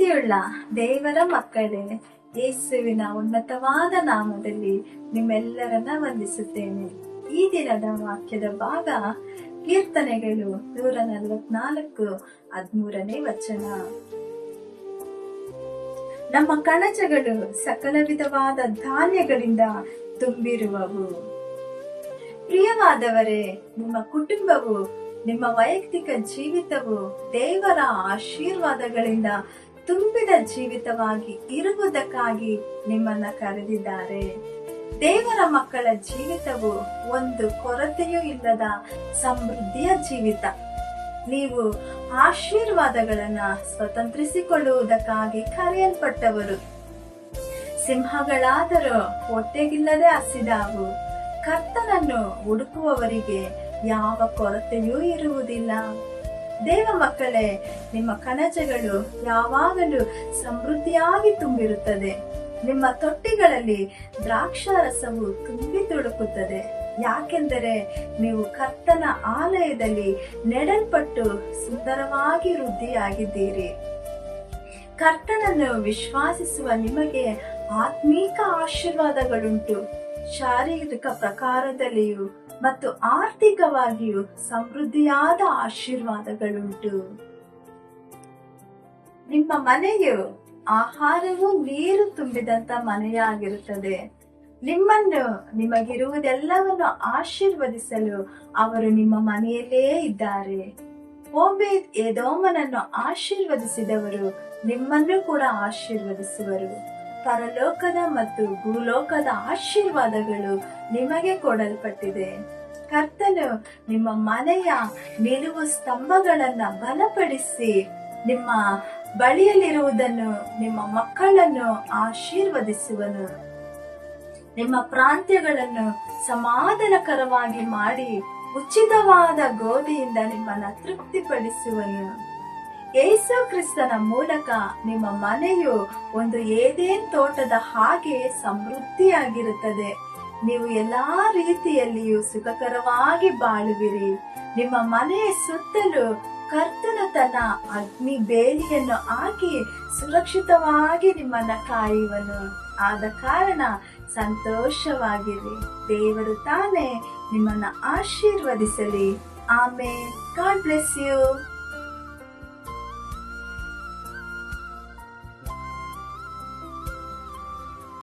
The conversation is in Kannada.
ಪ್ರೀತಿಯುಳ್ಳ ದೇವರ ಮಕ್ಕಳೇ, ಯೇಸುವಿನ ಉನ್ನತವಾದ ನಾಮದಲ್ಲಿ ನಿಮ್ಮೆಲ್ಲರನ್ನ ವಂದಿಸುತ್ತೇನೆ. ಈ ದಿನದ ವಾಕ್ಯದ ಭಾಗ ಕೀರ್ತನೆಗಳು 144:13 ವಚನ. ನಮ್ಮ ಕಣಜಗಳು ಸಕಲ ವಿಧವಾದ ಧಾನ್ಯಗಳಿಂದ ತುಂಬಿರುವವು. ಪ್ರಿಯವಾದವರೇ, ನಿಮ್ಮ ಕುಟುಂಬವು, ನಿಮ್ಮ ವೈಯಕ್ತಿಕ ಜೀವಿತವು ದೇವರ ಆಶೀರ್ವಾದಗಳಿಂದ ತುಂಬಿದ ಜೀವಿತವಾಗಿ ಇರುವುದಕ್ಕಾಗಿ ನಿಮ್ಮನ್ನ ಕರೆದಿದ್ದಾರೆ. ದೇವರ ಮಕ್ಕಳ ಜೀವಿತವು ಒಂದು ಕೊರತೆಯೂ ಇಲ್ಲದ ಸಮೃದ್ಧಿಯ ಜೀವಿತ. ನೀವು ಆಶೀರ್ವಾದಗಳನ್ನ ಸ್ವತಂತ್ರಿಸಿಕೊಳ್ಳುವುದಕ್ಕಾಗಿ ಕರೆಯಲ್ಪಟ್ಟವರು. ಸಿಂಹಗಳಾದರೂ ಹೊಟ್ಟೆಗಿಲ್ಲದೆ ಹಸಿದಾವು. ಕರ್ತನನ್ನು ಹುಡುಕುವವರಿಗೆ ಯಾವ ಕೊರತೆಯೂ ಇರುವುದಿಲ್ಲ. ದೇವ ಮಕ್ಕಳೇ, ನಿಮ್ಮ ಕಣಜಗಳು ಯಾವಾಗಲೂ ಸಮೃದ್ಧಿಯಾಗಿ ತುಂಬಿರುತ್ತದೆ. ನಿಮ್ಮ ತೊಟ್ಟಿಗಳಲ್ಲಿ ದ್ರಾಕ್ಷಾರಸವು ತುಂಬಿ ತುಳುಕುತ್ತದೆ. ಯಾಕೆಂದರೆ ನೀವು ಕರ್ತನ ಆಲಯದಲ್ಲಿ ನೆಡಲ್ಪಟ್ಟು ಸುಂದರವಾಗಿ ವೃದ್ಧಿಯಾಗಿದ್ದೀರಿ. ಕರ್ತನನ್ನು ವಿಶ್ವಾಸಿಸುವ ನಿಮಗೆ ಆತ್ಮೀಕ ಆಶೀರ್ವಾದಗಳುಂಟು. ಶಾರೀರಿಕ ಪ್ರಕಾರದಲ್ಲಿಯೂ ಮತ್ತು ಆರ್ಥಿಕವಾಗಿಯೂ ಸಮೃದ್ಧಿಯಾದ ಆಶೀರ್ವಾದಗಳುಂಟು. ನಿಮ್ಮ ಮನೆಯು ಆಹಾರವೂ ನೀರು ತುಂಬಿದಂತ ಮನೆಯಾಗಿರುತ್ತದೆ. ನಿಮ್ಮನ್ನು, ನಿಮಗಿರುವುದೆಲ್ಲವನ್ನು ಆಶೀರ್ವದಿಸಲು ಅವರು ನಿಮ್ಮ ಮನೆಯಲ್ಲೇ ಇದ್ದಾರೆ. ಓಬೇದ್ ಎದೋಮನನ್ನು ಆಶೀರ್ವದಿಸಿದವರು ನಿಮ್ಮನ್ನು ಕೂಡ ಆಶೀರ್ವದಿಸುವರು. ಪರಲೋಕದ ಮತ್ತು ಭೂಲೋಕದ ಆಶೀರ್ವಾದಗಳು ನಿಮಗೆ ಕೊಡಲ್ಪಟ್ಟಿದೆ. ಕರ್ತನು ನಿಮ್ಮ ಮನೆಯ ನಿಲುವು ಸ್ತಂಭಗಳನ್ನ ಬಲಪಡಿಸಿ ನಿಮ್ಮ ಬಳಿಯಲ್ಲಿರುವುದನ್ನು, ನಿಮ್ಮ ಮಕ್ಕಳನ್ನು ಆಶೀರ್ವದಿಸುವನು. ನಿಮ್ಮ ಪ್ರಾಂತ್ಯಗಳನ್ನು ಸಮಾಧಾನಕರವಾಗಿ ಮಾಡಿ ಉಚಿತವಾದ ಗೋಧಿಯಿಂದ ನಿಮ್ಮನ್ನ ತೃಪ್ತಿಪಡಿಸುವನು. ಯೇಸು ಕ್ರಿಸ್ತನ ಮೂಲಕ ನಿಮ್ಮ ಮನೆಯು ಒಂದು ಏದೇನ್ ತೋಟದ ಹಾಗೆ ಸಮೃದ್ಧಿಯಾಗಿರುತ್ತದೆ. ನೀವು ಎಲ್ಲಾ ರೀತಿಯಲ್ಲಿಯೂ ಸುಖಕರವಾಗಿ ಬಾಳುವಿರಿ. ನಿಮ್ಮ ಮನೆಯ ಸುತ್ತಲೂ ಕರ್ತನು ತನ್ನ ಅಗ್ನಿ ಬೇಲಿಯನ್ನು ಹಾಕಿ ಸುರಕ್ಷಿತವಾಗಿ ನಿಮ್ಮನ್ನ ಕಾಯುವನು. ಆದ ಕಾರಣ ಸಂತೋಷವಾಗಿರಿ. ದೇವರು ತಾನೇ ನಿಮ್ಮನ್ನ ಆಶೀರ್ವದಿಸಲಿ. ಆಮೇನ್. God bless you.